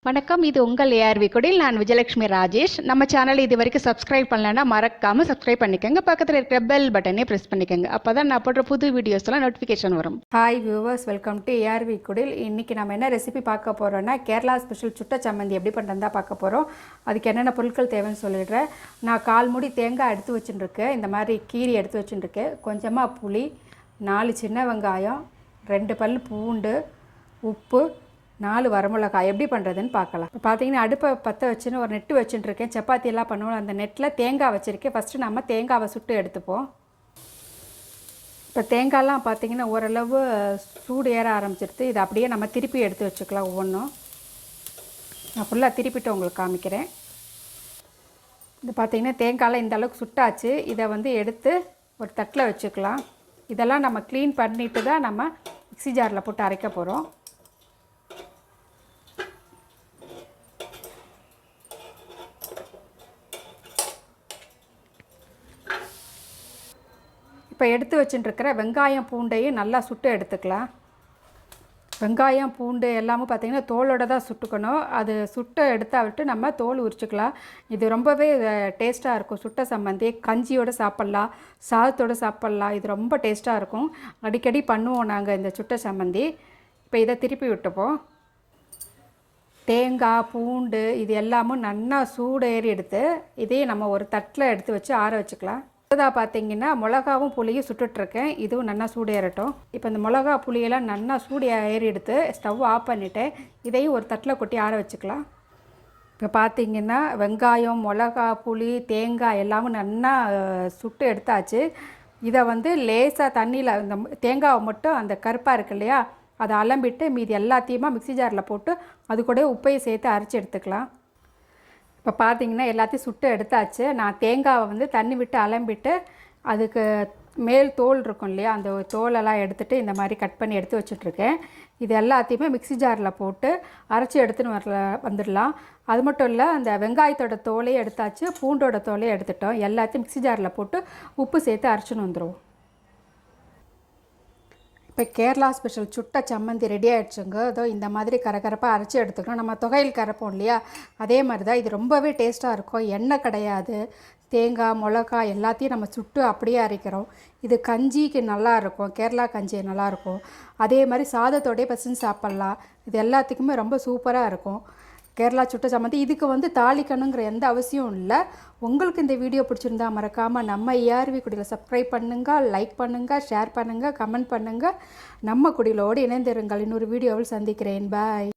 வணக்கம். இது உங்கள் ஏஆர்வி குடில். நான் விஜயலட்சுமி ராஜேஷ். நம்ம சேனல் இது வரைக்கும் சப்ஸ்கிரைப் பண்ணலன்னா மறக்காமல் சப்ஸ்கிரைப் பண்ணிக்கோங்க. பக்கத்தில் இருக்கிற பெல் பட்டனே ப்ரெஸ் பண்ணிக்கோங்க. அப்போ தான் நான் போடுற புது வீடியோஸ்லாம் நோட்டிஃபிகேஷன் வரும். Hi viewers, welcome to ARV குடில். இன்றைக்கி நம்ம என்ன ரெசிபி பார்க்க போகிறோன்னா, கேரளா ஸ்பெஷல் சுட்ட சம்மந்தி எப்படி பண்ணுறது தான் பார்க்க போகிறோம். அதுக்கு என்னென்ன பொருட்கள் தேவைன்னு சொல்லிடுறேன். நான் 1/4 மூடி தேங்காய் எடுத்து வச்சுட்டுருக்கேன். இந்த மாதிரி கீரி எடுத்து வச்சுட்டுருக்கேன். கொஞ்சமாக புளி, 4 சின்ன வெங்காயம், 2 பல் பூண்டு, உப்பு, 4 வரமிளகாய். எப்படி பண்ணுறதுன்னு பார்க்கலாம். இப்போ பார்த்தீங்கன்னா அடுப்பை பற்ற வச்சுன்னு ஒரு நெட்டு வச்சுட்டுருக்கேன். சப்பாத்தி எல்லாம் பண்ணுவோம். அந்த நெட்டில் தேங்காய் வச்சுருக்கேன். ஃபஸ்ட்டு நம்ம தேங்காவை சுட்டு எடுத்துப்போம். இப்போ தேங்காயெலாம் பார்த்திங்கன்னா ஓரளவு சூடு ஏற ஆரம்பிச்சிருது. இதை அப்படியே நம்ம திருப்பி எடுத்து வச்சுக்கலாம். ஒவ்வொன்றும் நான் ஃபுல்லாக திருப்பிட்டு உங்களுக்கு காமிக்கிறேன். இது பார்த்திங்கன்னா தேங்காயெலாம் இந்த அளவுக்கு சுட்டாச்சு. இதை எடுத்து ஒரு தட்டில் வச்சுக்கலாம். இதெல்லாம் நம்ம க்ளீன் பண்ணிட்டு தான் நம்ம மிக்ஸி ஜாரில் போட்டு அரைக்க போகிறோம். இப்போ எடுத்து வச்சுட்டுருக்கிற வெங்காயம் பூண்டையும் நல்லா சுட்டு எடுத்துக்கலாம். வெங்காயம் பூண்டு எல்லாமே பார்த்திங்கன்னா தோலோடு தான் சுட்டுக்கணும். அது சுட்ட எடுத்தால் விட்டு நம்ம தோல் உரிச்சிக்கலாம். இது ரொம்பவே டேஸ்ட்டாக இருக்கும். சுட்ட சம்மந்தி கஞ்சியோடு சாப்பிட்லாம், சாதத்தோடு சாப்பிட்லாம். இது ரொம்ப டேஸ்ட்டாக இருக்கும். அடிக்கடி பண்ணுவோம் நாங்கள் இந்த சுட்ட சம்மந்தி. இப்போ இதை திருப்பி விட்டுப்போம். தேங்காய் பூண்டு இது எல்லாமும் நல்லா சூடேறி எடுத்து இதையும் நம்ம ஒரு தட்டில் எடுத்து வச்சு ஆற வச்சுக்கலாம். அடுத்ததாக பார்த்தீங்கன்னா மிளகாவும் புளியும் சுட்டுட்ருக்கேன். இதுவும் நல்லா சூடு ஏறட்டும். இப்போ இந்த மிளகா புளியெல்லாம் நல்லா சூடு ஏறி எடுத்து ஸ்டவ் ஆஃப் பண்ணிவிட்டேன். இதையும் ஒரு தட்டில் கொட்டி ஆற வச்சுக்கலாம். இப்போ பார்த்திங்கன்னா வெங்காயம், மிளகா, புளி, தேங்காய் எல்லாமும் நல்லா சுட்டு எடுத்தாச்சு. இதை லேசாக தண்ணியில் இந்த தேங்காவை மட்டும் அந்த கருப்பாக இருக்கு இல்லையா, அதை அலம்பிட்டு மீதி எல்லாத்தையுமா மிக்ஸி ஜாரில் போட்டு அது கூட உப்பையை சேர்த்து அரைச்சி எடுத்துக்கலாம். இப்போ பார்த்திங்கன்னா எல்லாத்தையும் சுட்டு எடுத்தாச்சு. நான் தேங்காவை தண்ணி விட்டு அலம்பிட்டு அதுக்கு மேல் தோல் இருக்கும் இல்லையா, அந்த தோலெல்லாம் எடுத்துகிட்டு இந்த மாதிரி கட் பண்ணி எடுத்து வச்சுட்ருக்கேன். இது எல்லாத்தையுமே மிக்ஸி ஜாரில் போட்டு அரைச்சி எடுத்துன்னு வந்துடலாம். அது மட்டும் இல்லை, அந்த வெங்காயத்தோட தோலையும் எடுத்தாச்சு, பூண்டோட தோலையும் எடுத்துட்டோம். எல்லாத்தையும் மிக்ஸி ஜாரில் போட்டு உப்பு சேர்த்து அரைச்சின்னு வந்துடுவோம். இப்போ கேரளா ஸ்பெஷல் சுட்ட சம்மந்தி ரெடி ஆகிடுச்சுங்க. அதோ இந்த மாதிரி கரகரப்பாக அரைச்சி எடுத்துக்கணும். நம்ம தொகையில் கரைப்போம் இல்லையா, அதே மாதிரி தான். இது ரொம்பவே டேஸ்ட்டாக இருக்கும். எண்ணெய் கிடையாது. தேங்காய் மிளகா எல்லாத்தையும் நம்ம சுட்டு அப்படியே அரைக்கிறோம். இது கஞ்சிக்கு நல்லாயிருக்கும். கேரளா கஞ்சி நல்லாயிருக்கும். அதே மாதிரி சாதத்தோடையே பசங்க சாப்பிட்லாம். இது எல்லாத்துக்குமே ரொம்ப சூப்பராக இருக்கும் கேரளா சுட்ட சம்மந்தி. இதுக்கு தாளிக்கணுங்கிற எந்த அவசியம் இல்லை. உங்களுக்கு இந்த வீடியோ பிடிச்சிருந்தா மறக்காமல் நம்ம ஏஆர்வி குடியில் சப்ஸ்கிரைப் பண்ணுங்கள், லைக் பண்ணுங்கள், ஷேர் பண்ணுங்கள், கமெண்ட் பண்ணுங்கள். நம்ம குடிலோடு இணைந்திருங்கள். இன்னொரு வீடியோவில் சந்திக்கிறேன். பாய்.